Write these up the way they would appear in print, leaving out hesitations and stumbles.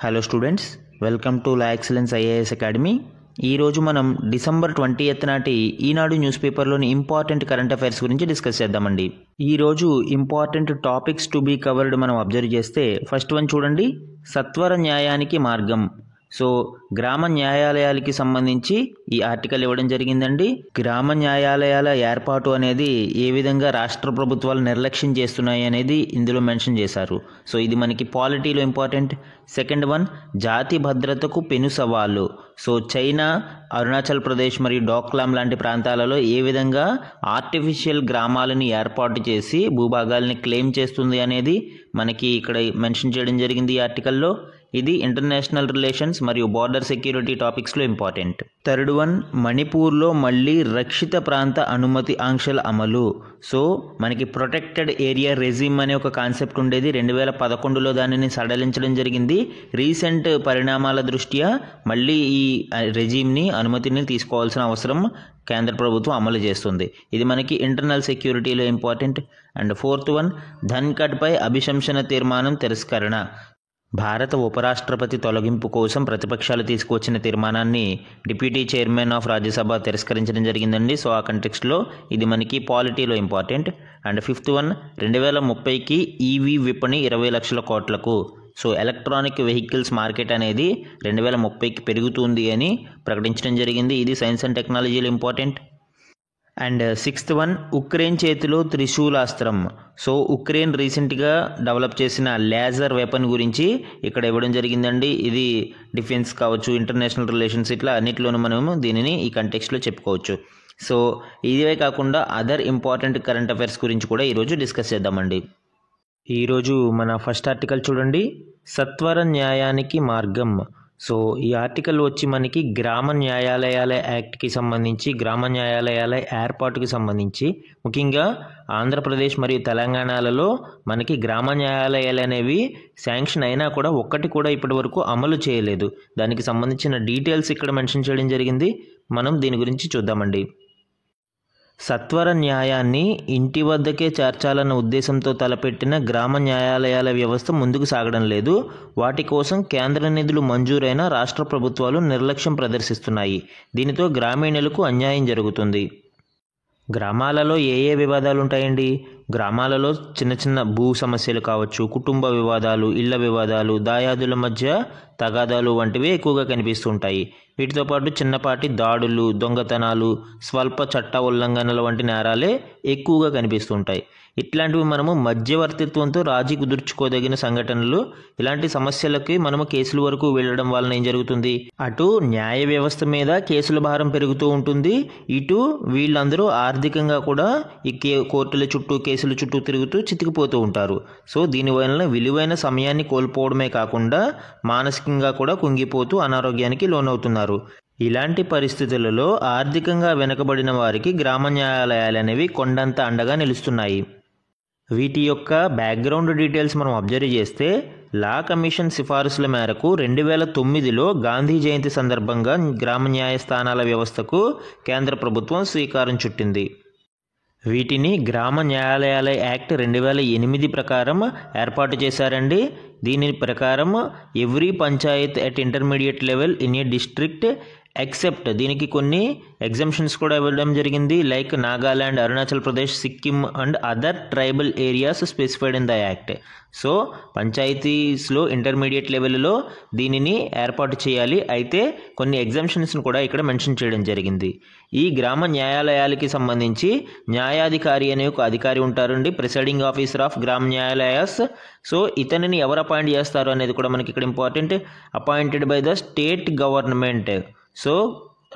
Hello students, welcome to La excellence IAS academy. ఈరోజు మనం December 20th నాటి Eenadu news పేపర్లోని ఇంపార్టెంట్ కరెంట్ అఫైర్స్ గురించి డిస్కస్ చేద్దామండి. ఈరోజు important topics to be covered మనం అబ్జర్వ్ చేస్తే ఫస్ట్ వన్ చూడండి, సత్వర న్యాయానికి మార్గం. సో గ్రామ న్యాయాలయాలకి సంబంధించి ఈ ఆర్టికల్ ఇవ్వడం జరిగిందండి. గ్రామ న్యాయాలయాల ఏర్పాటు అనేది ఏ విధంగా రాష్ట్ర ప్రభుత్వాలు నిర్లక్ష్యం చేస్తున్నాయి అనేది ఇందులో మెన్షన్ చేశారు. సో ఇది మనకి పాలిటీలో ఇంపార్టెంట్. సెకండ్ వన్, జాతి భద్రతకు పెను సవాళ్ళు. సో చైనా, అరుణాచల్ ప్రదేశ్ మరియు డోక్లాం లాంటి ప్రాంతాలలో ఏ విధంగా ఆర్టిఫిషియల్ గ్రామాలను ఏర్పాటు చేసి భూభాగాల్ని క్లెయిమ్ చేస్తుంది అనేది మనకి ఇక్కడ మెన్షన్ చేయడం జరిగింది ఈ ఆర్టికల్లో. ఇది ఇంటర్నేషనల్ రిలేషన్స్ మరియు బార్డర్ సెక్యూరిటీ టాపిక్స్లో ఇంపార్టెంట్. థర్డ్ వన్, మణిపూర్లో మళ్ళీ రక్షిత ప్రాంత అనుమతి ఆంక్షల అమలు. సో మనకి ప్రొటెక్టెడ్ ఏరియా రెజిమ్ అనే ఒక కాన్సెప్ట్ ఉండేది. 2011లో దానిని సడలించడం జరిగింది. రీసెంట్ పరిణామాల దృష్ట్యా మళ్ళీ ఈ రెజిమ్ని అనుమతిని తీసుకోవాల్సిన అవసరం కేంద్ర ప్రభుత్వం అమలు చేస్తుంది. ఇది మనకి ఇంటర్నల్ సెక్యూరిటీలో ఇంపార్టెంట్. అండ్ ఫోర్త్ వన్, ధన్కడ్పై అభిశంసన తీర్మానం తిరస్కరణ. భారత ఉపరాష్ట్రపతి తొలగింపు కోసం ప్రతిపక్షాలు తీసుకువచ్చిన తీర్మానాన్ని డిప్యూటీ చైర్మన్ ఆఫ్ రాజ్యసభ తిరస్కరించడం జరిగిందండి. సో ఆ కంటెక్స్ట్లో ఇది మనకి పాలిటీలో ఇంపార్టెంట్. అండ్ ఫిఫ్త్ వన్, 2030కి ఈవీ విపణి 20 లక్షల కోట్లకు. సో ఎలక్ట్రానిక్ వెహికల్స్ మార్కెట్ అనేది 2030కి పెరుగుతుంది అని ప్రకటించడం జరిగింది. ఇది సైన్స్ అండ్ టెక్నాలజీలో important. And sixth one, Ukraine చేతిలో త్రిశూలాస్త్రం. సో ఉక్రెయిన్ రీసెంట్గా డెవలప్ చేసిన లేజర్ వెపన్ గురించి ఇక్కడ ఇవ్వడం జరిగిందండి. ఇది డిఫెన్స్ కావచ్చు, ఇంటర్నేషనల్ రిలేషన్స్, ఇట్లా అన్నిటిలోనూ మనము దీనిని ఈ కంటెక్స్ట్లో చెప్పుకోవచ్చు. సో ఇవే కాకుండా అదర్ ఇంపార్టెంట్ కరెంట్ అఫైర్స్ గురించి కూడా ఈరోజు డిస్కస్ చేద్దామండి. ఈరోజు మన ఫస్ట్ ఆర్టికల్ చూడండి, సత్వర న్యాయానికి మార్గం. సో ఈ ఆర్టికల్ వచ్చి మనకి గ్రామ న్యాయాలయాల యాక్ట్కి సంబంధించి, గ్రామ న్యాయాలయాల ఏర్పాటుకి సంబంధించి, ముఖ్యంగా ఆంధ్రప్రదేశ్ మరియు తెలంగాణలలో మనకి గ్రామ న్యాయాలయాలు అనేవి శాంక్షన్ అయినా కూడా ఒక్కటి కూడా ఇప్పటి వరకు అమలు చేయలేదు. దానికి సంబంధించిన డీటెయిల్స్ ఇక్కడ మెన్షన్ చేయడం జరిగింది. మనం దీని గురించి చూద్దామండి. సత్వర న్యాయాన్ని ఇంటి వద్దకే చేర్చాలన్న ఉద్దేశంతో తలపెట్టిన గ్రామ న్యాయాలయాల వ్యవస్థ ముందుకు సాగడం లేదు. వాటి కోసం కేంద్ర నిధులు మంజూరైన రాష్ట్ర ప్రభుత్వాలు నిర్లక్ష్యం ప్రదర్శిస్తున్నాయి. దీనితో గ్రామీణులకు అన్యాయం జరుగుతుంది. గ్రామాలలో ఏ ఏ వివాదాలు ఉంటాయండి? గ్రామాలలో చిన్న చిన్న భూ సమస్యలు కావచ్చు, కుటుంబ వివాదాలు, ఇళ్ల వివాదాలు, దాయాదుల మధ్య తగాదాలు వంటివి ఎక్కువగా కనిపిస్తుంటాయి. వీటితో పాటు చిన్నపాటి దాడులు, దొంగతనాలు, స్వల్ప చట్ట ఉల్లంఘనల వంటి నేరాలే ఎక్కువగా కనిపిస్తుంటాయి. ఇట్లాంటివి మనము మధ్యవర్తిత్వంతో రాజీ కుదుర్చుకోదగిన సంఘటనలు. ఇలాంటి సమస్యలకి మనము కేసుల వరకు వెళ్ళడం వలన ఏం జరుగుతుంది? అటు న్యాయ వ్యవస్థ మీద కేసుల భారం పెరుగుతూ ఉంటుంది, ఇటు వీళ్ళందరూ ఆర్థికంగా కూడా ఈ కోర్టుల చుట్టూ, కేసుల చుట్టూ తిరుగుతూ చితికిపోతూ ఉంటారు. సో దీనివలన విలువైన సమయాన్ని కోల్పోవడమే కాకుండా మానసికంగా కూడా కుంగిపోతూ అనారోగ్యానికి లోనవుతున్నారు. ఇలాంటి పరిస్థితులలో ఆర్థికంగా వెనుకబడిన వారికి గ్రామ న్యాయాలయాలు అనేవి కొండంత అండగా నిలుస్తున్నాయి. వీటి యొక్క బ్యాక్గ్రౌండ్ డీటెయిల్స్ మనం అబ్జర్వ్ చేస్తే, లా కమిషన్ సిఫారసుల మేరకు 2009లో గాంధీ జయంతి సందర్భంగా గ్రామ న్యాయస్థానాల వ్యవస్థకు కేంద్ర ప్రభుత్వం శ్రీకారం చుట్టింది. వీటిని గ్రామ న్యాయాలయాల యాక్ట్ 2008 ప్రకారం ఏర్పాటు చేశారండి. దీని ప్రకారం every panchayat at intermediate level in a district except, దీనికి కొన్ని ఎగ్జంప్షన్స్ కూడా ఇవ్వడం జరిగింది, like Nagaland, Arunachal Pradesh, Sikkim and other tribal areas specified in the act. So పంచాయతీస్లో ఇంటర్మీడియట్ లెవెల్లో దీనిని ఏర్పాటు చేయాలి. అయితే కొన్ని ఎగ్జంప్షన్స్ను కూడా ఇక్కడ మెన్షన్ చేయడం జరిగింది. ఈ గ్రామ న్యాయాలయాలకి సంబంధించి న్యాయాధికారి అనే ఒక అధికారి ఉంటారండి, ప్రిసైడింగ్ ఆఫీసర్ ఆఫ్ గ్రామ న్యాయాలయాస్. సో ఇతనిని ఎవరు అపాయింట్ చేస్తారు అనేది కూడా మనకి ఇక్కడ important. Appointed by the state government. So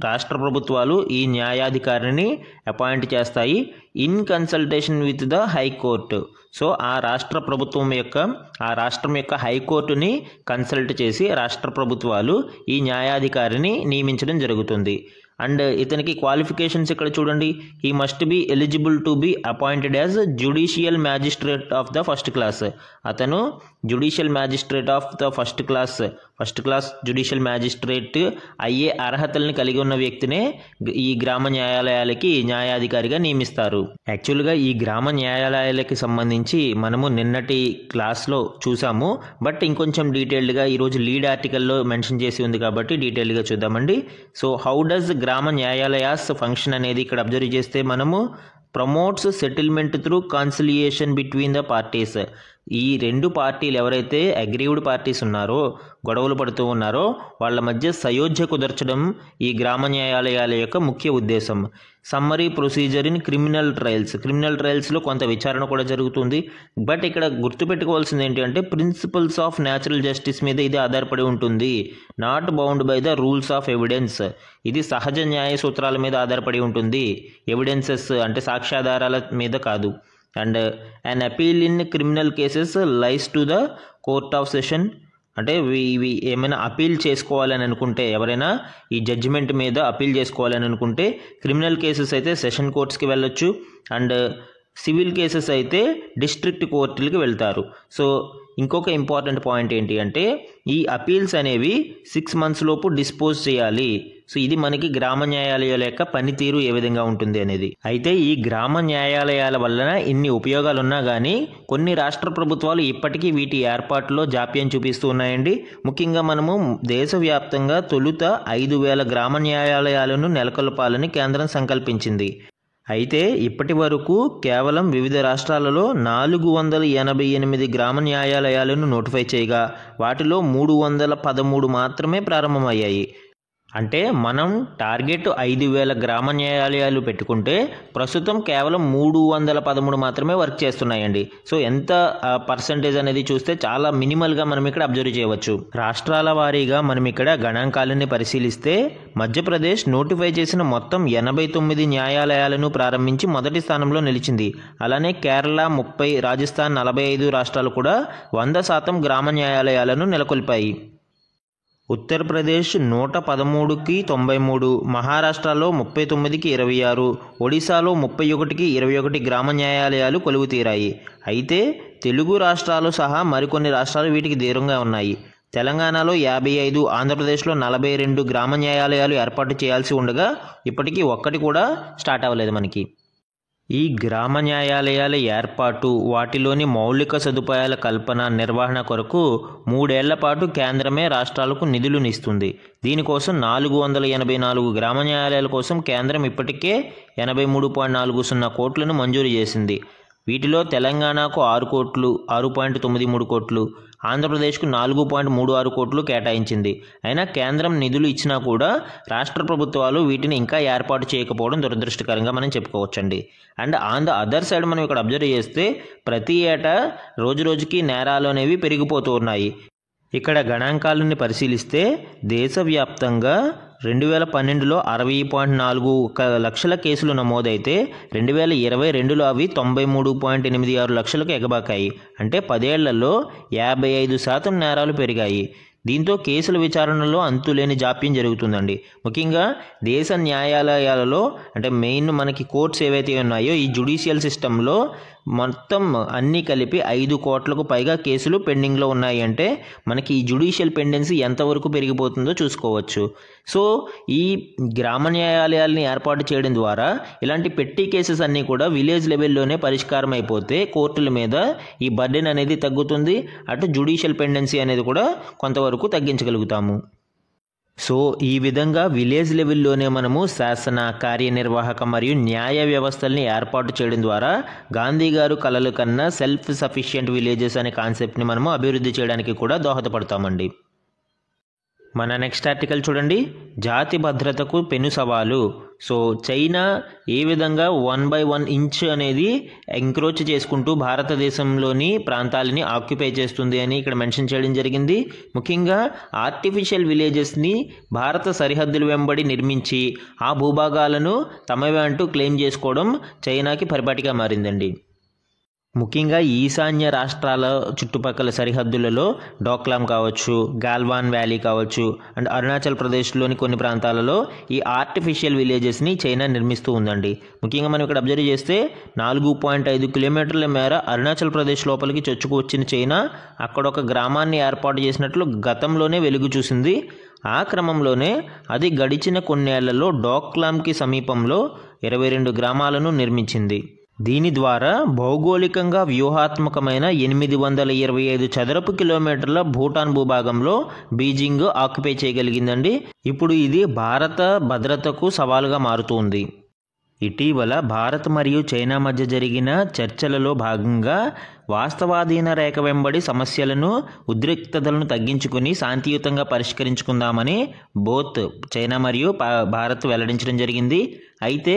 రాష్ట్ర ప్రభుత్వాలు ఈ న్యాయాధికారిని అపాయింట్ చేస్తాయి in consultation with the high court. So ఆ రాష్ట్రం యొక్క హైకోర్టుని కన్సల్ట్ చేసి రాష్ట్ర ప్రభుత్వాలు ఈ న్యాయాధికారిని నియమించడం జరుగుతుంది. అండ్ ఇతనికి క్వాలిఫికేషన్స్ ఇక్కడ చూడండి, he must be eligible to be appointed as judicial magistrate of the first class. అతను judicial magistrate of the first class judicial magistrate అయ్యే అర్హతల్ని కలిగి ఉన్న వ్యక్తినే ఈ గ్రామ న్యాయాలయాలకి న్యాయాధికారిగా నియమిస్తారు. యాక్చువల్గా ఈ గ్రామ న్యాయాలయాలకి సంబంధించి మనము నిన్నటి క్లాస్లో చూసాము, బట్ ఇంకొంచెం డీటెయిల్డ్గా ఈరోజు లీడ్ ఆర్టికల్లో మెన్షన్ చేసి ఉంది కాబట్టి డీటెయిల్డ్గా చూద్దామండి. సో హౌ డస్ గ్రామ న్యాయాలయాస్ ఫంక్షన్ అనేది ఇక్కడ అబ్జర్వ్ చేస్తే మనము promotes settlement through conciliation between the parties. ఈ రెండు పార్టీలు ఎవరైతే అగ్రీవ్డ్ పార్టీస్ ఉన్నారో, గొడవలు పడుతూ ఉన్నారో వాళ్ళ మధ్య సయోధ్య కుదర్చడం ఈ గ్రామ న్యాయాలయాల యొక్క ముఖ్య ఉద్దేశం. సమ్మరీ ప్రొసీజర్ ఇన్ క్రిమినల్ ట్రయల్స్లో కొంత విచారణ కూడా జరుగుతుంది. బట్ ఇక్కడ గుర్తుపెట్టుకోవాల్సింది ఏంటి అంటే ప్రిన్సిపల్స్ ఆఫ్ న్యాచురల్ జస్టిస్ మీద ఇది ఆధారపడి ఉంటుంది, not bound by the rules of evidence. ఇది సహజ న్యాయ సూత్రాల మీద ఆధారపడి ఉంటుంది, ఎవిడెన్సెస్ అంటే సాక్ష్యాధారాల మీద కాదు. And an appeal in criminal cases lies to the court of session. అంటే ఇవి ఏమైనా అపీల్ చేసుకోవాలని అనుకుంటే, ఎవరైనా ఈ జడ్జిమెంట్ మీద అపీల్ చేసుకోవాలని అనుకుంటే క్రిమినల్ కేసెస్ అయితే సెషన్ కోర్ట్స్కి వెళ్ళొచ్చు, అండ్ సివిల్ కేసెస్ అయితే డిస్ట్రిక్ట్ కోర్టులకి వెళ్తారు. సో ఇంకొక ఇంపార్టెంట్ పాయింట్ ఏంటి అంటే ఈ అపీల్స్ అనేవి 6 months లోపు డిస్పోజ్ చేయాలి. సో ఇది మనకి గ్రామ న్యాయాలయాల యొక్క పనితీరు ఏ విధంగా ఉంటుంది అనేది. అయితే ఈ గ్రామ న్యాయాలయాల వలన ఇన్ని ఉపయోగాలు ఉన్నా కానీ కొన్ని రాష్ట్ర ప్రభుత్వాలు ఇప్పటికీ వీటి ఏర్పాటులో జాప్యం చూపిస్తూ ఉన్నాయండి. ముఖ్యంగా మనము దేశవ్యాప్తంగా తొలుత 5,000 గ్రామ న్యాయాలయాలను నెలకొల్పాలని కేంద్రం సంకల్పించింది. అయితే ఇప్పటి వరకు కేవలం వివిధ రాష్ట్రాలలో 488 గ్రామ న్యాయాలయాలను నోటిఫై చేయగా వాటిలో 313 మాత్రమే ప్రారంభమయ్యాయి. అంటే మనం టార్గెట్ 5,000 గ్రామ న్యాయాలయాలు పెట్టుకుంటే ప్రస్తుతం కేవలం 313 మాత్రమే వర్క్ చేస్తున్నాయండి. సో ఎంత పర్సంటేజ్ అనేది చూస్తే చాలా మినిమల్గా మనం ఇక్కడ అబ్జర్వ్ చేయవచ్చు. రాష్ట్రాల వారీగా మనం ఇక్కడ గణాంకాలని పరిశీలిస్తే మధ్యప్రదేశ్ నోటిఫై చేసిన మొత్తం 89 న్యాయాలయాలను ప్రారంభించి మొదటి స్థానంలో నిలిచింది. అలానే కేరళ 30, రాజస్థాన్ 45 రాష్ట్రాలు కూడా 100% గ్రామ న్యాయాలయాలను నెలకొల్పాయి. ఉత్తరప్రదేశ్ 113కి 93, మహారాష్ట్రలో 39కి 26, ఒడిశాలో 31కి 21 గ్రామ న్యాయాలయాలు కొలువు తీరాయి. అయితే తెలుగు రాష్ట్రాలు సహా మరికొన్ని రాష్ట్రాలు వీటికి దూరంగా ఉన్నాయి. తెలంగాణలో 55, ఆంధ్రప్రదేశ్లో 42 గ్రామ న్యాయాలయాలు ఏర్పాటు చేయాల్సి ఉండగా ఇప్పటికీ ఒక్కటి కూడా స్టార్ట్ అవ్వలేదు మనకి. ఈ గ్రామ న్యాయాలయాల ఏర్పాటు, వాటిలోని మౌలిక సదుపాయాల కల్పన, నిర్వహణ కొరకు 3 ఏళ్ల పాటు కేంద్రమే రాష్ట్రాలకు నిధులనిస్తుంది. దీనికోసం 484 గ్రామ న్యాయాలయాల కోసం కేంద్రం ఇప్పటికే 83.40 కోట్లను మంజూరు చేసింది. వీటిలో తెలంగాణకు 6 కోట్లు, 6.93 కోట్లు, ఆంధ్రప్రదేశ్కు 4.36 కోట్లు కేటాయించింది. అయినా కేంద్రం నిధులు ఇచ్చినా కూడా రాష్ట్ర ప్రభుత్వాలు వీటిని ఇంకా ఏర్పాటు చేయకపోవడం దురదృష్టకరంగా మనం చెప్పుకోవచ్చండి. And on the other side మనం ఇక్కడ అబ్జర్వ్ చేస్తే ప్రతి ఏటా రోజుకి నేరాలు అనేవి పెరిగిపోతూ ఉన్నాయి. ఇక్కడ గణాంకాలని పరిశీలిస్తే దేశవ్యాప్తంగా 2012లో 60.41 లక్షల కేసులు నమోదైతే 2022లో అవి 93.86 లక్షలకు ఎగబాకాయి. అంటే 10 ఏళ్లలో 55% నేరాలు పెరిగాయి. దీంతో కేసుల విచారణలో అంతులేని జాప్యం జరుగుతుందండి. ముఖ్యంగా దేశ న్యాయాలయాలలో అంటే మెయిన్ మనకి కోర్ట్స్ ఏవైతే ఉన్నాయో ఈ జ్యుడిషియల్ సిస్టంలో మొత్తం అన్నీ కలిపి 5 కోట్లకు పైగా కేసులు పెండింగ్లో ఉన్నాయి. అంటే మనకి ఈ జ్యుడిషియల్ పెండెన్సీ ఎంతవరకు పెరిగిపోతుందో చూసుకోవచ్చు. సో ఈ గ్రామ న్యాయాలయాలని ఏర్పాటు చేయడం ద్వారా ఇలాంటి పెట్టి కేసెస్ అన్నీ కూడా విలేజ్ లెవెల్లోనే పరిష్కారం అయిపోతే కోర్టుల మీద ఈ బర్డెన్ అనేది తగ్గుతుంది. అటు జ్యుడిషియల్ పెండెన్సీ అనేది కూడా కొంతవరకు తగ్గించగలుగుతాము. సో ఈ విధంగా విలేజ్ లెవెల్లోనే మనము శాసన, కార్యనిర్వాహక మరియు న్యాయ వ్యవస్థల్ని ఏర్పాటు చేయడం ద్వారా గాంధీ గారు కలలు కన్నా సెల్ఫ్ సఫిషియెంట్ విలేజెస్ అనే కాన్సెప్ట్ని మనము అభివృద్ధి చేయడానికి కూడా దోహదపడతామండి. మన నెక్స్ట్ ఆర్టికల్ చూడండి, జాతి భద్రతకు పెను సవాలు. సో చైనా ఏ విధంగా 1/1 ఇంచ్ అనేది ఎంక్రోచ్ చేసుకుంటూ భారతదేశంలోని ప్రాంతాలని ఆక్యుపై చేస్తుంది అని ఇక్కడ మెన్షన్ చేయడం జరిగింది. ముఖ్యంగా ఆర్టిఫిషియల్ విలేజెస్ని భారత సరిహద్దుల వెంబడి నిర్మించి ఆ భూభాగాలను తమవే అంటూ క్లెయిమ్ చేసుకోవడం చైనాకి పరిపాటిగా మారిందండి. ముఖ్యంగా ఈశాన్య రాష్ట్రాల చుట్టుపక్కల సరిహద్దులలో డోక్లాం కావచ్చు, గాల్వాన్ వ్యాలీ కావచ్చు అండ్ అరుణాచల్ ప్రదేశ్లోని కొన్ని ప్రాంతాలలో ఈ ఆర్టిఫిషియల్ విలేజెస్ని చైనా నిర్మిస్తూ ఉందండి. ముఖ్యంగా మనం ఇక్కడ అబ్జర్వ్ చేస్తే 4.5 కిలోమీటర్ల మేర అరుణాచల్ ప్రదేశ్ లోపలికి చొచ్చుకు వచ్చిన చైనా అక్కడ ఒక గ్రామాన్ని ఏర్పాటు చేసినట్లు గతంలోనే వెలుగు చూసింది. ఆ క్రమంలోనే అది గడిచిన కొన్నేళ్లలో డోక్లాంకి సమీపంలో 22 గ్రామాలను నిర్మించింది. దీని ద్వారా భౌగోళికంగా వ్యూహాత్మకమైన 825 చదరపు కిలోమీటర్ల భూటాన్ భూభాగంలో బీజింగ్ ఆక్యుపై చేయగలిగిందండి. ఇప్పుడు ఇది భారత భద్రతకు సవాలుగా మారుతుంది. ఇటీవల భారత్ మరియు చైనా మధ్య జరిగిన చర్చలలో భాగంగా వాస్తవాధీన రేఖ వెంబడి సమస్యలను, ఉద్రిక్తతలను తగ్గించుకుని శాంతియుతంగా పరిష్కరించుకుందామని బోత్ చైనా మరియు భారత్ వెల్లడించడం జరిగింది. అయితే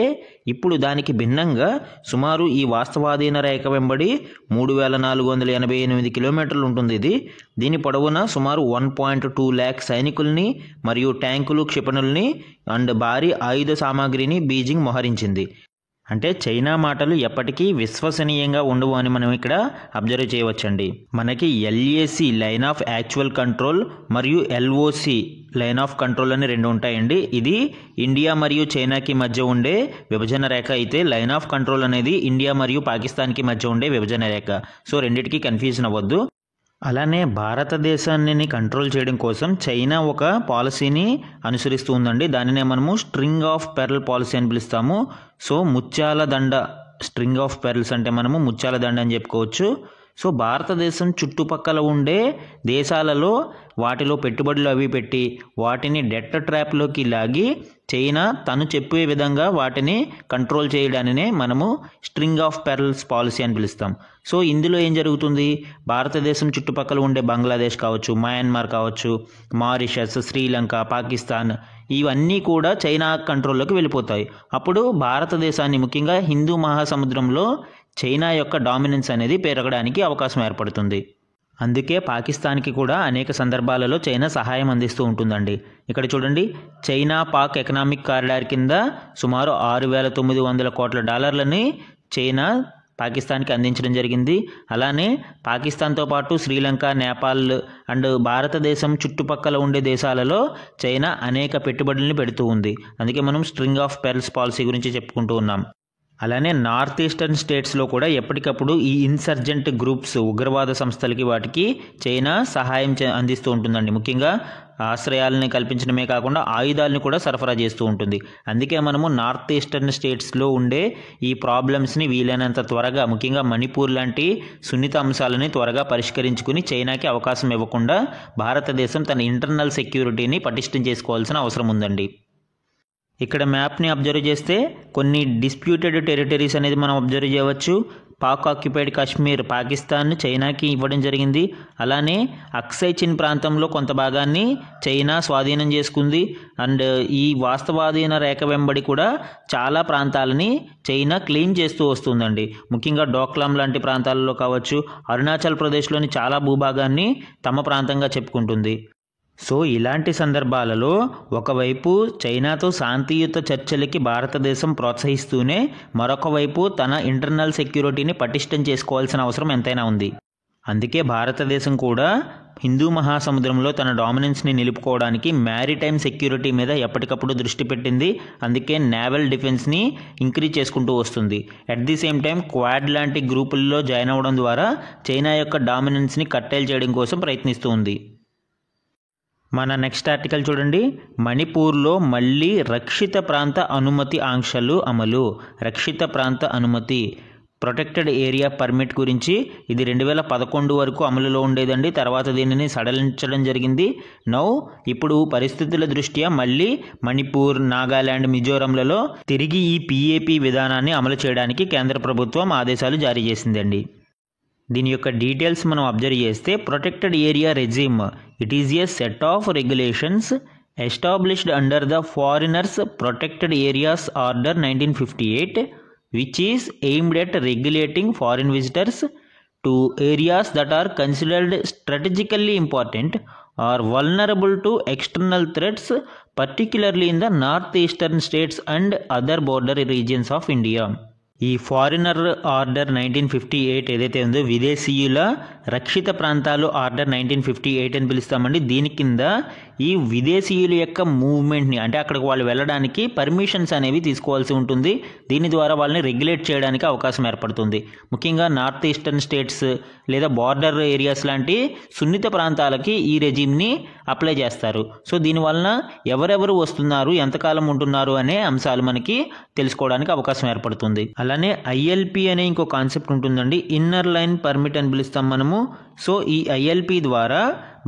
ఇప్పుడు దానికి భిన్నంగా సుమారు ఈ వాస్తవాధీన రేఖ వెంబడి 3488 కిలోమీటర్లు ఉంటుంది. దీని పొడవున సుమారు 1.2 lakh సైనికుల్ని మరియు ట్యాంకులు, క్షిపణుల్ని అండ్ భారీ ఆయుధ సామాగ్రిని బీజింగ్ మోహరించింది. అంటే చైనా మాటలు ఎప్పటికీ విశ్వసనీయంగా ఉండవు అని మనం ఇక్కడ అబ్జర్వ్ చేయవచ్చండి. మనకి LAC line of actual control మరియు LOC లైన్ ఆఫ్ కంట్రోల్ అని రెండు ఉంటాయండి. ఇది ఇండియా మరియు చైనాకి మధ్య ఉండే విభజన రేఖ అయితే లైన్ ఆఫ్ కంట్రోల్ అనేది ఇండియా మరియు పాకిస్తాన్కి మధ్య ఉండే విభజన రేఖ. సో రెండింటికి కన్ఫ్యూజన్ అవ్వద్దు. అలానే భారతదేశాన్ని కంట్రోల్ చేయడం కోసం చైనా ఒక పాలసీని అనుసరిస్తూ ఉందండి. దానినే మనము స్ట్రింగ్ ఆఫ్ పెర్ల్ పాలసీ అని పిలుస్తాము. సో ముత్యాల దండ, స్ట్రింగ్ ఆఫ్ పెర్ల్స్ అంటే మనము ముత్యాల దండ అని చెప్పుకోవచ్చు. సో భారతదేశం చుట్టుపక్కల ఉండే దేశాలలో వాటిలో పెట్టుబడులు అవి పెట్టి వాటిని డెట్ ట్రాప్లోకి లాగి చైనా తను చెప్పే విధంగా వాటిని కంట్రోల్ చేయడానినే మనము స్ట్రింగ్ ఆఫ్ పెర్ల్స్ పాలసీ అని పిలుస్తాం. సో ఇందులో ఏం జరుగుతుంది, భారతదేశం చుట్టుపక్కల ఉండే బంగ్లాదేశ్ కావచ్చు, మయన్మార్ కావచ్చు, మారిషస్, శ్రీలంక, పాకిస్తాన్ ఇవన్నీ కూడా చైనా కంట్రోల్లోకి వెళ్ళిపోతాయి. అప్పుడు భారతదేశాన్ని, ముఖ్యంగా హిందూ మహాసముద్రంలో చైనా యొక్క డామినెన్స్ అనేది పెరగడానికి అవకాశం ఏర్పడుతుంది. అందుకే పాకిస్తాన్కి కూడా అనేక సందర్భాలలో చైనా సహాయం అందిస్తూ ఉంటుందండి. ఇక్కడ చూడండి, చైనా పాక్ ఎకనామిక్ కారిడార్ కింద సుమారు $6,900 కోట్ల చైనా పాకిస్తాన్కి అందించడం జరిగింది. అలానే పాకిస్తాన్తో పాటు శ్రీలంక, నేపాల్ అండ్ భారతదేశం చుట్టుపక్కల ఉండే దేశాలలో చైనా అనేక పెట్టుబడుల్ని పెడుతూ ఉంది. అందుకే మనం స్ట్రింగ్ ఆఫ్ పెర్ల్స్ పాలసీ గురించి చెప్పుకుంటూ ఉన్నాం. అలానే నార్త్ ఈస్టర్న్ స్టేట్స్లో కూడా ఎప్పటికప్పుడు ఈ ఇన్సర్జెంట్ గ్రూప్స్, ఉగ్రవాద సంస్థలకి వాటికి చైనా సహాయం అందిస్తూ ఉంటుందండి. ముఖ్యంగా ఆశ్రయాలని కల్పించడమే కాకుండా ఆయుధాలను కూడా సరఫరా చేస్తూ ఉంటుంది. అందుకే మనము నార్త్ ఈస్టర్న్ స్టేట్స్లో ఉండే ఈ ప్రాబ్లమ్స్ని వీలైనంత త్వరగా, ముఖ్యంగా మణిపూర్ లాంటి సున్నిత అంశాలని త్వరగా పరిష్కరించుకుని చైనాకి అవకాశం ఇవ్వకుండా భారతదేశం తన ఇంటర్నల్ సెక్యూరిటీని పటిష్టం చేసుకోవాల్సిన అవసరం ఉందండి. ఇక్కడ మ్యాప్ని అబ్జర్వ్ చేస్తే కొన్ని డిస్ప్యూటెడ్ టెరిటరీస్ అనేది మనం అబ్జర్వ్ చేయవచ్చు. పాక్ ఆక్యుపైడ్ కాశ్మీర్ పాకిస్తాన్ చైనాకి ఇవ్వడం జరిగింది. అలానే అక్సై చిన్ ప్రాంతంలో కొంత భాగాన్ని చైనా స్వాధీనం చేసుకుంది. అండ్ ఈ వాస్తవాధీన రేఖ వెంబడి కూడా చాలా ప్రాంతాలని చైనా క్లెయిమ్ చేస్తూ వస్తుందండి. ముఖ్యంగా డోక్లాం లాంటి ప్రాంతాలలో కావచ్చు, అరుణాచల్ ప్రదేశ్లోని చాలా భూభాగాన్ని తమ ప్రాంతంగా చెప్పుకుంటుంది. సో ఇలాంటి సందర్భాలలో ఒకవైపు చైనాతో శాంతియుత చర్చలకి భారతదేశం ప్రోత్సహిస్తూనే మరొక వైపు తన ఇంటర్నల్ సెక్యూరిటీని పటిష్టం చేసుకోవాల్సిన అవసరం ఎంతైనా ఉంది. అందుకే భారతదేశం కూడా హిందూ మహాసముద్రంలో తన డామినెన్స్ని నిలుపుకోవడానికి మ్యారిటైమ్ సెక్యూరిటీ మీద ఎప్పటికప్పుడు దృష్టి పెట్టింది. అందుకే నేవల్ డిఫెన్స్ని ఇంక్రీజ్ చేసుకుంటూ వస్తుంది. At the same time quad లాంటి గ్రూపుల్లో జాయిన్ అవ్వడం ద్వారా చైనా యొక్క డామినెన్స్ని కట్టేలు చేయడం కోసం ప్రయత్నిస్తూ ఉంది. మన నెక్స్ట్ ఆర్టికల్ చూడండి, మణిపూర్లో మళ్ళీ రక్షిత ప్రాంత అనుమతి ఆంక్షలు అమలు. రక్షిత ప్రాంత అనుమతి, ప్రొటెక్టెడ్ ఏరియా పర్మిట్ గురించి ఇది 2011 వరకు అమలులో ఉండేదండి. తర్వాత దీనిని సడలించడం జరిగింది. ఇప్పుడు పరిస్థితుల దృష్ట్యా మళ్ళీ మణిపూర్, నాగాల్యాండ్, మిజోరంలలో తిరిగి ఈ PAP విధానాన్ని అమలు చేయడానికి కేంద్ర ప్రభుత్వం ఆదేశాలు జారీ చేసిందండి. దీని యొక్క డీటెయిల్స్ మనం అబ్జర్వ్ చేస్తే, protected area regime, it is a set of regulations established under the foreigners protected areas order 1958 which is aimed at regulating foreign visitors to areas that are considered strategically important or vulnerable to external threats, particularly in the northeastern states and other border regions of India. ఈ foreigner order 1958 ఏదైతే ఉందో విదేశీయుల రక్షిత ప్రాంతాలు order 1958 అని పిలుస్తామండి. దీని కింద ఈ విదేశీయుల యొక్క మూవ్మెంట్ని అంటే అక్కడికి వాళ్ళు వెళ్ళడానికి పర్మిషన్స్ అనేవి తీసుకోవాల్సి ఉంటుంది. దీని ద్వారా వాళ్ళని రెగ్యులేట్ చేయడానికి అవకాశం ఏర్పడుతుంది. ముఖ్యంగా నార్త్ ఈస్టర్న్ స్టేట్స్ లేదా బార్డర్ ఏరియాస్ లాంటి సున్నిత ప్రాంతాలకి ఈ రెజీమ్ని అప్లై చేస్తారు. సో దీనివలన ఎవరెవరు వస్తున్నారు, ఎంతకాలం ఉంటున్నారు అనే అంశాలు మనకి తెలుసుకోవడానికి అవకాశం ఏర్పడుతుంది. అలానే ఐఎల్పి అనే ఇంకో కాన్సెప్ట్ ఉంటుందండి, ఇన్నర్ లైన్ పర్మిట్ అని పిలుస్తాం మనము. సో ఈ ఐఎల్పి ద్వారా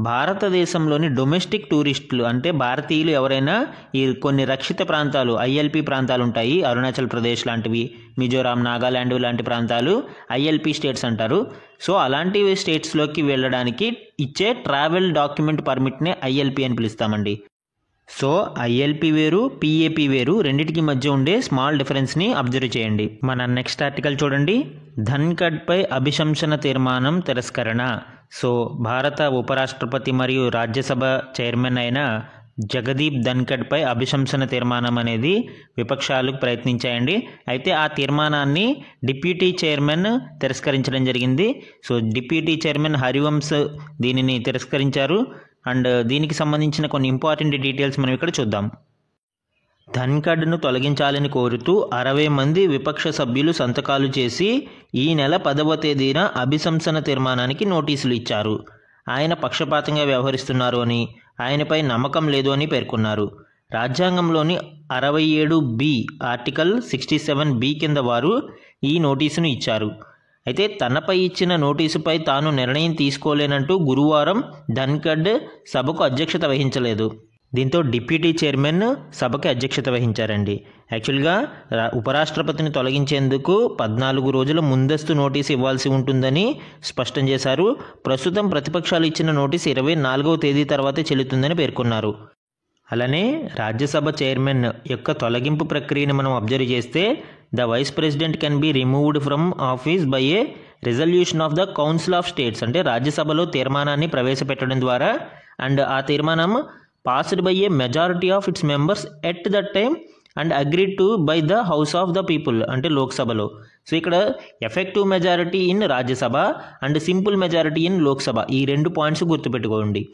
భారతదేశంలోని డొమెస్టిక్ టూరిస్టులు అంటే భారతీయులు ఎవరైనా ఈ కొన్ని రక్షిత ప్రాంతాలు ఐఎల్పి ప్రాంతాలు ఉంటాయి, అరుణాచల్ ప్రదేశ్ లాంటివి, మిజోరాం, నాగాలాండ్ లాంటి ప్రాంతాలు ఐఎల్పి స్టేట్స్ అంటారు. సో అలాంటి స్టేట్స్లోకి వెళ్ళడానికి ఇచ్చే ట్రావెల్ డాక్యుమెంట్ పర్మిట్నే ఐఎల్పి అని పిలుస్తామండి. సో ఐఎల్పి వేరు, పిఏపి వేరు, రెండింటికి మధ్య ఉండే స్మాల్ డిఫరెన్స్ని అబ్జర్వ్ చేయండి. మన నెక్స్ట్ ఆర్టికల్ చూడండి, ధన్కడ్పై అభిశంసన తీర్మానం తిరస్కరణ. సో భారత ఉపరాష్ట్రపతి మరియు రాజ్యసభ చైర్మన్ అయిన జగదీప్ ధన్కడ్పై అభిశంసన తీర్మానం అనేది విపక్షాలు ప్రయత్నించాయండి. అయితే ఆ తీర్మానాన్ని డిప్యూటీ చైర్మన్ తిరస్కరించడం జరిగింది. సో డిప్యూటీ చైర్మన్ హరివంశ్ దీనిని తిరస్కరించారు. అండ్ దీనికి సంబంధించిన కొన్ని ఇంపార్టెంట్ డీటెయిల్స్ మనం ఇక్కడ చూద్దాం. ధన్కడ్ను తొలగించాలని కోరుతూ 60 మంది విపక్ష సభ్యులు సంతకాలు చేసి ఈ నెల 10వ తేదీన అభిశంసన తీర్మానానికి నోటీసులు ఇచ్చారు. ఆయన పక్షపాతంగా వ్యవహరిస్తున్నారు అని, ఆయనపై నమ్మకం లేదు అని పేర్కొన్నారు. రాజ్యాంగంలోని 67B ఆర్టికల్ 67B కింద వారు ఈ నోటీసును ఇచ్చారు. అయితే తనపై ఇచ్చిన నోటీసుపై తాను నిర్ణయం తీసుకోలేనంటూ గురువారం ధన్కడ్ సభకు అధ్యక్షత వహించలేదు. దీంతో డిప్యూటీ చైర్మన్ సభకి అధ్యక్షత వహించారండి. యాక్చువల్గా ఉపరాష్ట్రపతిని తొలగించేందుకు 14 రోజుల ముందస్తు నోటీసు ఇవ్వాల్సి ఉంటుందని స్పష్టం చేశారు. ప్రస్తుతం ప్రతిపక్షాలు ఇచ్చిన నోటీసు 24వ తేదీ తర్వాతే చెల్లుతుందని పేర్కొన్నారు. అలానే రాజ్యసభ చైర్మన్ యొక్క తొలగింపు ప్రక్రియను మనం అబ్జర్వ్ చేస్తే the vice president can be removed from office by a resolution of the council of states. అంటే రాజ్యసభలో తీర్మానాన్ని ప్రవేశపెట్టడం ద్వారా అండ్ ఆ తీర్మానం passed by a majority of its members at the time and agreed to by the house of the people అంటే లోక్సభలో. So ఇక్కడ effective majority in Rajya Sabha and simple majority in Lok Sabha, ఈ 2 పాయింట్స్ గుర్తుపెట్టుకోండి.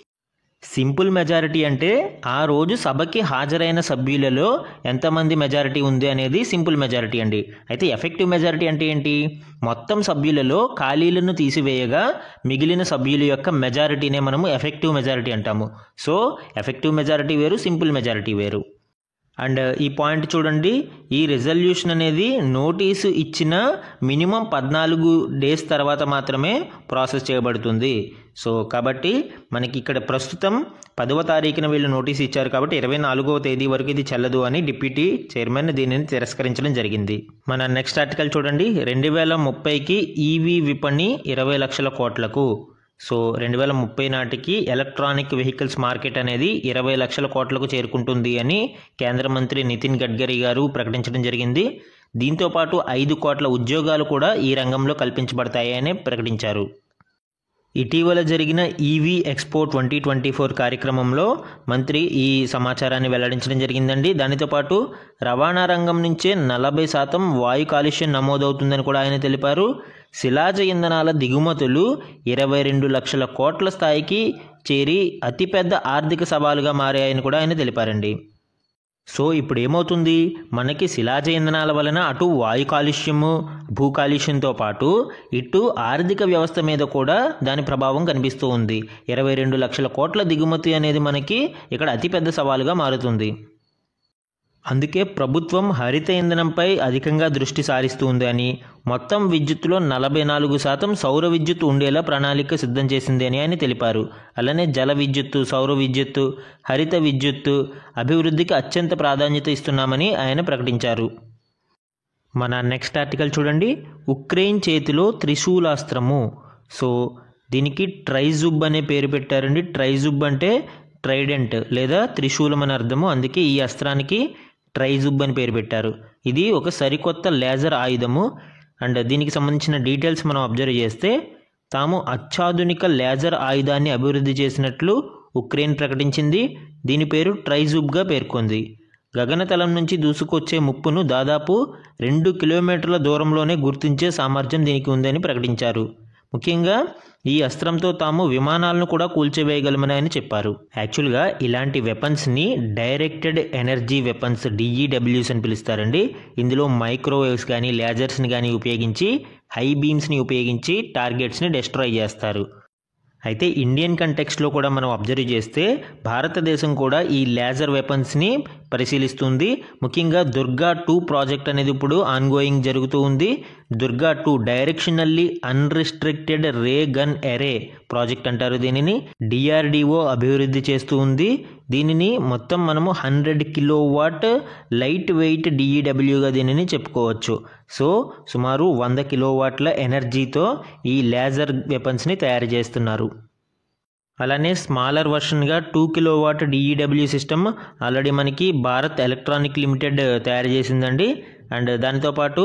సింపుల్ మెజారిటీ అంటే ఆ రోజు సభకి హాజరైన సభ్యులలో ఎంతమంది మెజారిటీ ఉంది అనేది సింపుల్ మెజారిటీ అండి. అయితే ఎఫెక్టివ్ మెజారిటీ అంటే ఏంటి, మొత్తం సభ్యులలో ఖాళీలను తీసివేయగా మిగిలిన సభ్యుల యొక్క మెజారిటీనే మనము ఎఫెక్టివ్ మెజారిటీ అంటాము. సో ఎఫెక్టివ్ మెజారిటీ వేరు, సింపుల్ మెజారిటీ వేరు. అండ్ ఈ పాయింట్ చూడండి, ఈ రిజల్యూషన్ అనేది నోటీసు ఇచ్చిన మినిమం 14 డేస్ తర్వాత మాత్రమే ప్రాసెస్ చేయబడుతుంది. సో కాబట్టి మనకి ఇక్కడ ప్రస్తుతం 10వ తారీఖున వీళ్ళు నోటీస్ ఇచ్చారు కాబట్టి 24వ తేదీ వరకు ఇది చెల్లదు అని డిప్యూటీ చైర్మన్ దీనిని తిరస్కరించడం జరిగింది. మన నెక్స్ట్ ఆర్టికల్ చూడండి, 2030కి ఈవీ విపణి 20 లక్షల కోట్లకు. సో 2030 నాటికి ఎలక్ట్రానిక్ వెహికల్స్ మార్కెట్ అనేది 20 లక్షల కోట్లకు చేరుకుంటుంది అని కేంద్ర మంత్రి నితిన్ గడ్కరీ గారు ప్రకటించడం జరిగింది. దీంతోపాటు 5 కోట్ల ఉద్యోగాలు కూడా ఈ రంగంలో కల్పించబడతాయని ప్రకటించారు. ఇటీవల జరిగిన ఈవీ ఎక్స్పో 2024 కార్యక్రమంలో మంత్రి ఈ సమాచారాన్ని వెల్లడించడం జరిగిందండి. దానితో పాటు రవాణా రంగం నుంచే 40% వాయు కాలుష్యం నమోదవుతుందని కూడా ఆయన తెలిపారు. శిలాజ ఇంధనాల దిగుమతులు 22 లక్షల కోట్ల స్థాయికి చేరి అతిపెద్ద ఆర్థిక సవాలుగా మారాయని కూడా ఆయన తెలిపారండి. సో ఇప్పుడు ఏమవుతుంది, మనకి శిలాజ ఇంధనాల వలన అటు వాయు కాలుష్యము, భూ కాలుష్యంతో పాటు ఇటు ఆర్థిక వ్యవస్థ మీద కూడా దాని ప్రభావం కనిపిస్తూ ఉంది. 22 లక్షల కోట్ల దిగుమతి అనేది మనకి ఇక్కడ అతిపెద్ద సవాలుగా మారుతుంది. అందుకే ప్రభుత్వం హరిత ఇంధనంపై అధికంగా దృష్టి సారిస్తుంది అని, మొత్తం విద్యుత్తులో 44% సౌర విద్యుత్ ఉండేలా ప్రణాళిక సిద్ధం చేసింది అని ఆయన తెలిపారు. అలానే జల విద్యుత్తు, సౌర విద్యుత్తు, హరిత విద్యుత్తు అభివృద్ధికి అత్యంత ప్రాధాన్యత ఇస్తున్నామని ఆయన ప్రకటించారు. మన నెక్స్ట్ ఆర్టికల్ చూడండి, ఉక్రెయిన్ చేతిలో త్రిశూలాస్త్రము. సో దీనికి ట్రైజుబ్ అనే పేరు పెట్టారండి. ట్రైజుబ్ అంటే ట్రైడెంట్ లేదా త్రిశూలం అని అర్థము. అందుకే ఈ అస్త్రానికి ట్రైజుబ్ అని పేరు పెట్టారు. ఇది ఒక సరికొత్త లేజర్ ఆయుధము. అండ్ దీనికి సంబంధించిన డీటెయిల్స్ మనం అబ్జర్వ్ చేస్తే తాము అత్యాధునిక లేజర్ ఆయుధాన్ని అభివృద్ధి చేసినట్లు ఉక్రెయిన్ ప్రకటించింది. దీని పేరు ట్రైజుబ్గా పేర్కొంది. గగనతలం నుంచి దూసుకొచ్చే ముప్పును దాదాపు 2 కిలోమీటర్ల దూరంలోనే గుర్తించే సామర్థ్యం దీనికి ఉందని ప్రకటించారు. ముఖ్యంగా ఈ అస్త్రంతో తాము విమానాలను కూడా కూల్చివేయగలమని ఆయన చెప్పారు. యాక్చువల్గా ఇలాంటి వెపన్స్ని డైరెక్టెడ్ ఎనర్జీ వెపన్స్ DEWs అని పిలుస్తారండి. ఇందులో మైక్రోవేవ్స్ కానీ లేజర్స్ని కానీ ఉపయోగించి హై బీమ్స్ని ఉపయోగించి టార్గెట్స్ని డిస్ట్రాయ్ చేస్తారు. అయితే ఇండియన్ కంటెక్స్ట్లో కూడా మనం అబ్జర్వ్ చేస్తే భారతదేశం కూడా ఈ లేజర్ వెపన్స్ని పరిశీలిస్తుంది. ముఖ్యంగా దుర్గా 2 ప్రాజెక్ట్ అనేది ఇప్పుడు ఆన్గోయింగ్ జరుగుతూ ఉంది. దుర్గా 2 డైరెక్షనల్లీ అన్రిస్ట్రిక్టెడ్ రే గన్ ఎరే ప్రాజెక్ట్ అంటారు దీనిని. DRDO అభివృద్ధి చేస్తూ ఉంది. దీనిని మొత్తం మనము 100 కిలోవాట్ లైట్ వెయిట్ DEWగా దీనిని చెప్పుకోవచ్చు. సో సుమారు 100 కిలోవాట్ల ఎనర్జీతో ఈ లేజర్ వెపన్స్ని తయారు చేస్తున్నారు. అలానే స్మాలర్ వర్షన్గా 2 కిలోవాట్ DEW సిస్టమ్ ఆల్రెడీ మనకి భారత్ ఎలక్ట్రానిక్ లిమిటెడ్ తయారు చేసిందండి. అండ్ దానితోపాటు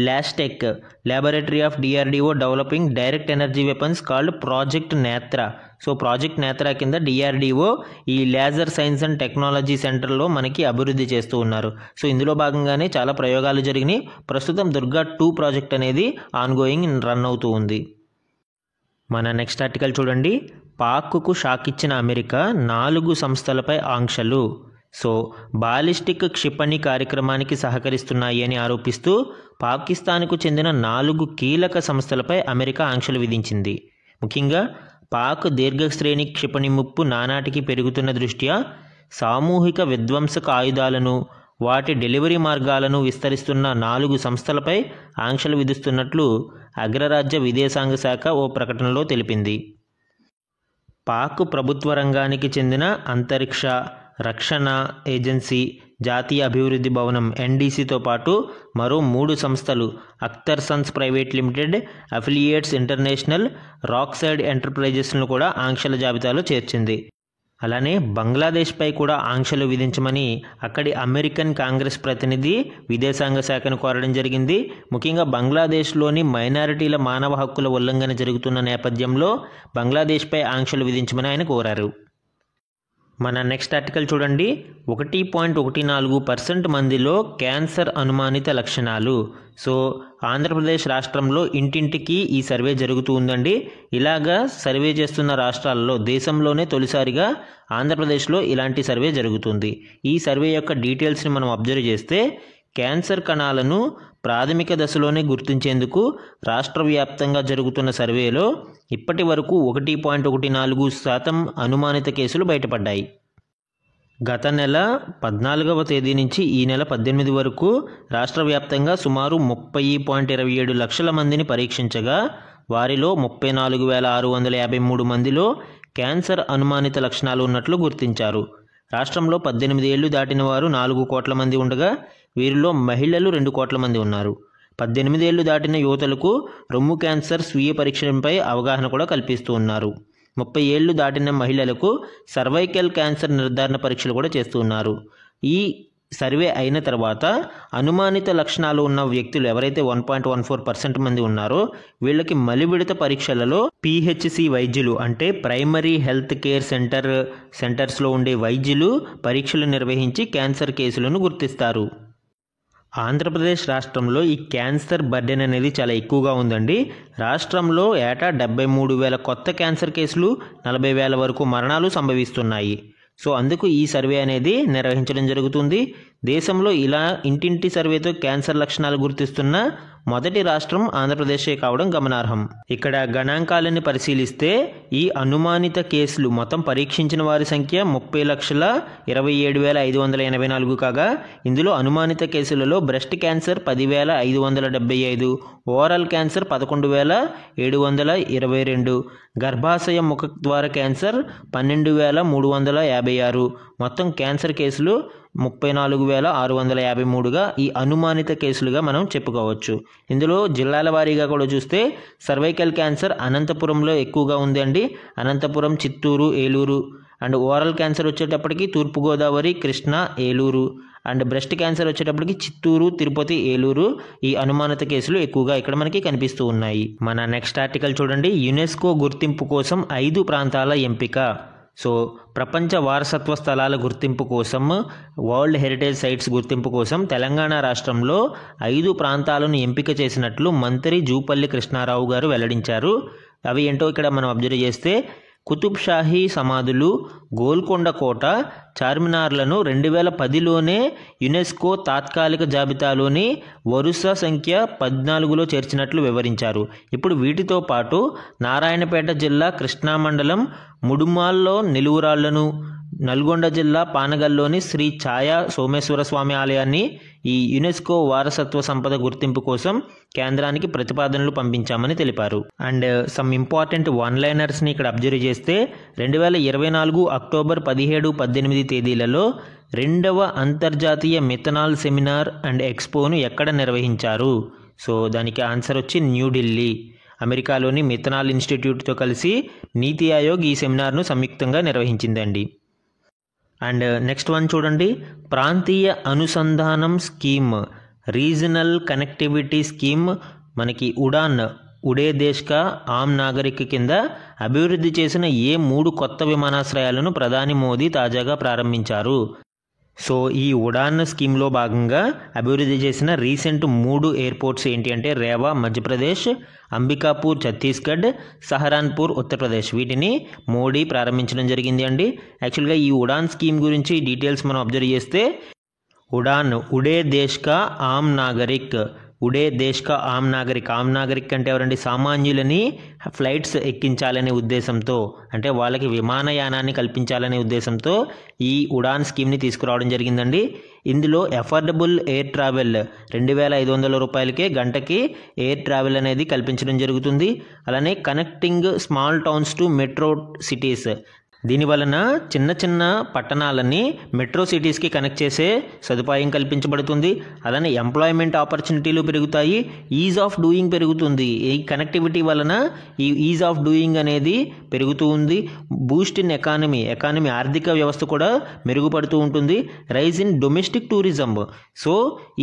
LASTEC laboratory of DRDO developing direct energy weapons called project Netra. So project Netra కింద DRDO ఈ లేజర్ సైన్స్ అండ్ టెక్నాలజీ సెంటర్లో మనకి అభివృద్ధి చేస్తూ ఉన్నారు. సో ఇందులో భాగంగానే చాలా ప్రయోగాలు జరిగినాయి. ప్రస్తుతం దుర్గా 2 ప్రాజెక్ట్ అనేది ఆన్గోయింగ్ రన్ అవుతూ ఉంది. మన నెక్స్ట్ ఆర్టికల్ చూడండి. పాక్కు షాక్ ఇచ్చిన అమెరికా 4 సంస్థలపై ఆంక్షలు. సో బాలిస్టిక్ క్షిపణి కార్యక్రమానికి సహకరిస్తున్నాయి అని ఆరోపిస్తూ పాకిస్తాన్కు చెందిన 4 కీలక సంస్థలపై అమెరికా ఆంక్షలు విధించింది. ముఖ్యంగా పాక్ దీర్ఘశ్రేణి క్షిపణి ముప్పు నానాటికి పెరుగుతున్న దృష్ట్యా సామూహిక విధ్వంసక ఆయుధాలను వాటి డెలివరీ మార్గాలను విస్తరిస్తున్న 4 సంస్థలపై ఆంక్షలు విధిస్తున్నట్లు అగ్రరాజ్య విదేశాంగ శాఖ ఓ ప్రకటనలో తెలిపింది. పాక్ ప్రభుత్వ రంగానికి చెందిన అంతరిక్ష రక్షణ ఏజెన్సీ, జాతీయ అభివృద్ధి భవనం NDCతో పాటు మరో 3 సంస్థలు Akhtar sons private limited, affiliates international, Rockside ఎంటర్ప్రైజెస్ను కూడా ఆంక్షల జాబితాలో చేర్చింది. అలానే బంగ్లాదేశ్పై కూడా ఆంక్షలు విధించమని అక్కడి అమెరికన్ కాంగ్రెస్ ప్రతినిధి విదేశాంగ శాఖను కోరడం జరిగింది. ముఖ్యంగా బంగ్లాదేశ్లోని మైనారిటీల మానవ హక్కుల ఉల్లంఘన జరుగుతున్న నేపథ్యంలో బంగ్లాదేశ్పై ఆంక్షలు విధించమని ఆయన కోరారు. మన నెక్స్ట్ ఆర్టికల్ చూడండి. 1.14% మందిలో క్యాన్సర్ అనుమానిత లక్షణాలు. సో ఆంధ్రప్రదేశ్ రాష్ట్రంలో ఇంటింటికి ఈ సర్వే జరుగుతూ ఉందండి. ఇలాగా సర్వే చేస్తున్న రాష్ట్రాల్లో దేశంలోనే తొలిసారిగా ఆంధ్రప్రదేశ్లో ఇలాంటి సర్వే జరుగుతుంది. ఈ సర్వే యొక్క డీటెయిల్స్ని మనం అబ్జర్వ్ చేస్తే క్యాన్సర్ కణాలను ప్రాథమిక దశలోనే గుర్తించేందుకు రాష్ట్ర వ్యాప్తంగా జరుగుతున్న సర్వేలో ఇప్పటి వరకు 1.14% అనుమానిత కేసులు బయటపడ్డాయి. గత నెల 14వ తేదీ నుంచి ఈ నెల 18 వరకు రాష్ట్ర వ్యాప్తంగా సుమారు 30.27 లక్షల మందిని పరీక్షించగా వారిలో 34,653 మందిలో క్యాన్సర్ అనుమానిత లక్షణాలు ఉన్నట్లు గుర్తించారు. రాష్ట్రంలో 18 ఏళ్లు దాటిన వారు 4 కోట్ల మంది ఉండగా వీరిలో మహిళలు 2 కోట్ల మంది ఉన్నారు. 18 ఏళ్లు దాటిన యువతలకు రొమ్ము క్యాన్సర్ స్వీయ పరీక్షలపై అవగాహన కూడా కల్పిస్తూ ఉన్నారు. 30 ఏళ్లు దాటిన మహిళలకు సర్వైకల్ క్యాన్సర్ నిర్ధారణ పరీక్షలు కూడా చేస్తూ ఉన్నారు. ఈ సర్వే అయిన తర్వాత అనుమానిత లక్షణాలు ఉన్న వ్యక్తులు ఎవరైతే 1.14% మంది ఉన్నారో వీళ్ళకి మలివిడత పరీక్షలలో PHC వైద్యులు అంటే ప్రైమరీ హెల్త్ కేర్ సెంటర్స్లో ఉండే వైద్యులు పరీక్షలు నిర్వహించి క్యాన్సర్ కేసులను గుర్తిస్తారు. ఆంధ్రప్రదేశ్ రాష్ట్రంలో ఈ క్యాన్సర్ బర్డెన్ అనేది చాలా ఎక్కువగా ఉందండి. రాష్ట్రంలో ఏటా 73,000 కొత్త క్యాన్సర్ కేసులు, 40,000 వరకు మరణాలు సంభవిస్తున్నాయి. సో అందుకు ఈ సర్వే అనేది నిర్వహించడం జరుగుతుంది. దేశంలో ఇలా ఇంటింటి సర్వేతో క్యాన్సర్ లక్షణాలు గుర్తిస్తున్న మొదటి రాష్ట్రం ఆంధ్రప్రదేశే కావడం గమనార్హం. ఇక్కడ గణాంకాలను పరిశీలిస్తే ఈ అనుమానిత కేసులు మొత్తం పరీక్షించిన వారి సంఖ్య 30,27,584 కాగా ఇందులో అనుమానిత కేసులలో బ్రెస్ట్ క్యాన్సర్ 10,575, ఓరల్ క్యాన్సర్ 11,722, గర్భాశయ ముఖద్వార క్యాన్సర్ 12,356, మొత్తం క్యాన్సర్ కేసులు 34,653గా ఈ అనుమానిత కేసులుగా మనం చెప్పుకోవచ్చు. ఇందులో జిల్లాల వారీగా కూడా చూస్తే సర్వైకల్ క్యాన్సర్ అనంతపురంలో ఎక్కువగా ఉంది అండి. Anantapuram, Chittoor, Eluru. And oral cancer వచ్చేటప్పటికి Thurpu Godavari, Krishna, Eluru. And breast cancer వచ్చేటప్పటికి చిత్తూరు, తిరుపతి, ఏలూరు. ఈ అనుమానిత కేసులు ఎక్కువగా ఇక్కడ మనకి కనిపిస్తూ ఉన్నాయి. మన నెక్స్ట్ ఆర్టికల్ చూడండి. యునెస్కో గుర్తింపు కోసం 5 ప్రాంతాల ఎంపిక. సో ప్రపంచ వారసత్వ స్థలాల గుర్తింపు కోసం, వరల్డ్ హెరిటేజ్ సైట్స్ గుర్తింపు కోసం తెలంగాణ రాష్ట్రంలో 5 ప్రాంతాలను ఎంపిక చేసినట్లు మంత్రి జూపల్లి కృష్ణారావు గారు వెల్లడించారు. అవి ఏంటో ఇక్కడ మనం అబ్జర్వ్ చేస్తే కుతుబ్ షాహీ సమాధులు, గోల్కొండ కోట, చార్మినార్లను 2010లోనే యునెస్కో తాత్కాలిక జాబితాలోని వరుస సంఖ్య 14లో చేర్చినట్లు వివరించారు. ఇప్పుడు వీటితో పాటు నారాయణపేట జిల్లా కృష్ణా మండలం ముడుమాల్లో నిలువురాళ్లను, నల్గొండ జిల్లా పానగల్లోని శ్రీ ఛాయా సోమేశ్వర స్వామి ఆలయాన్ని ఈ యునెస్కో వారసత్వ సంపద గుర్తింపు కోసం కేంద్రానికి ప్రతిపాదనలు పంపించామని తెలిపారు. అండ్ సమ్ ఇంపార్టెంట్ వన్ లైనర్స్ని ఇక్కడ అబ్జర్వ్ చేస్తే 2024 అక్టోబర్ 17-18 తేదీలలో 2వ అంతర్జాతీయ మిథనాల్ సెమినార్ అండ్ ఎక్స్పోను ఎక్కడ నిర్వహించారు? సో దానికి ఆన్సర్ వచ్చి న్యూఢిల్లీ. అమెరికాలోని మిథనాల్ ఇన్స్టిట్యూట్తో కలిసి నీతి ఆయోగ్ ఈ సెమినార్ను సంయుక్తంగా నిర్వహించిందండి. అండ్ నెక్స్ట్ వన్ చూడండి, ప్రాంతీయ అనుసంధానం స్కీమ్, రీజనల్ కనెక్టివిటీ స్కీమ్ మనకి ఉడాన్, ఉడే దేశ్ కా ఆమ్ నాగరిక్ కింద అభివృద్ధి చేసిన 3 కొత్త విమానాశ్రయాలను ప్రధాని మోదీ తాజాగా ప్రారంభించారు. సో ఈ ఉడాన్ స్కీమ్లో భాగంగా అభివృద్ధి చేసిన రీసెంట్ 3 ఎయిర్పోర్ట్స్ ఏంటి అంటే రేవా మధ్యప్రదేశ్, అంబికాపూర్ ఛత్తీస్గఢ్, సహరాన్పూర్ ఉత్తరప్రదేశ్. వీటిని మోడీ ప్రారంభించడం జరిగింది అండి. యాక్చువల్గా ఈ ఉడాన్ స్కీమ్ గురించి డీటెయిల్స్ మనం అబ్జర్వ్ చేస్తే ఉడాన్, ఉడే దేశ్ కా ఆమ్ నాగరిక్, ఉడే దేశ్ కా ఆమ్ నాగరిక్ అంటే ఎవరండి? సామాన్యులని ఫ్లైట్స్ ఎక్కించాలనే ఉద్దేశంతో, అంటే వాళ్ళకి విమానయానాన్ని కల్పించాలనే ఉద్దేశంతో ఈ ఉడాన్ స్కీమ్ని తీసుకురావడం జరిగిందండి. ఇందులో ఎఫర్డబుల్ ఎయిర్ ట్రావెల్ 2500 రూపాయలకే గంటకి ఎయిర్ ట్రావెల్ అనేది కల్పించడం జరుగుతుంది. అలానే connecting small towns to metro cities, దీని వలన చిన్న చిన్న పట్టణాలని మెట్రో సిటీస్కి కనెక్ట్ చేసే సదుపాయం కల్పించబడుతుంది. అలానే ఎంప్లాయ్మెంట్ ఆపర్చునిటీలు పెరుగుతాయి, ఈజ్ ఆఫ్ డూయింగ్ పెరుగుతుంది. ఈ కనెక్టివిటీ వలన ఈ ఈజ్ ఆఫ్ డూయింగ్ అనేది పెరుగుతూ ఉంది. బూస్ట్ ఇన్ ఎకానమీ ఆర్థిక వ్యవస్థ కూడా మెరుగుపడుతూ ఉంటుంది. Rise in domestic tourism, so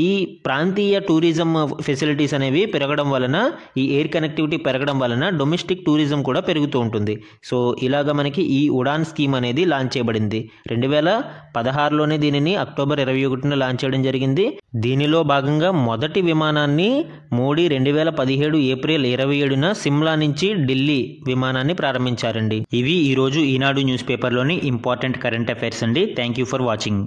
ఈ ప్రాంతీయ టూరిజం ఫెసిలిటీస్ అనేవి పెరగడం వలన, ఈ ఎయిర్ కనెక్టివిటీ పెరగడం వలన డొమెస్టిక్ టూరిజం కూడా పెరుగుతూ ఉంటుంది. సో ఇలాగ మనకి ఈ ఉడాన్ స్కీమ్ అనేది లాంచ్ చేయబడింది. 2016లోనే దీనిని అక్టోబర్ 21న లాంచ్ చేయడం జరిగింది. దీనిలో భాగంగా మొదటి విమానాన్ని మోడీ 2017 ఏప్రిల్ 27న సిమ్లా నుంచి ఢిల్లీ విమానాన్ని ప్రారంభించారండి. ఇవి ఈరోజు ఈనాడు న్యూస్ పేపర్లోని ఇంపార్టెంట్ కరెంట్ అఫైర్స్ అండి. Thank you for watching.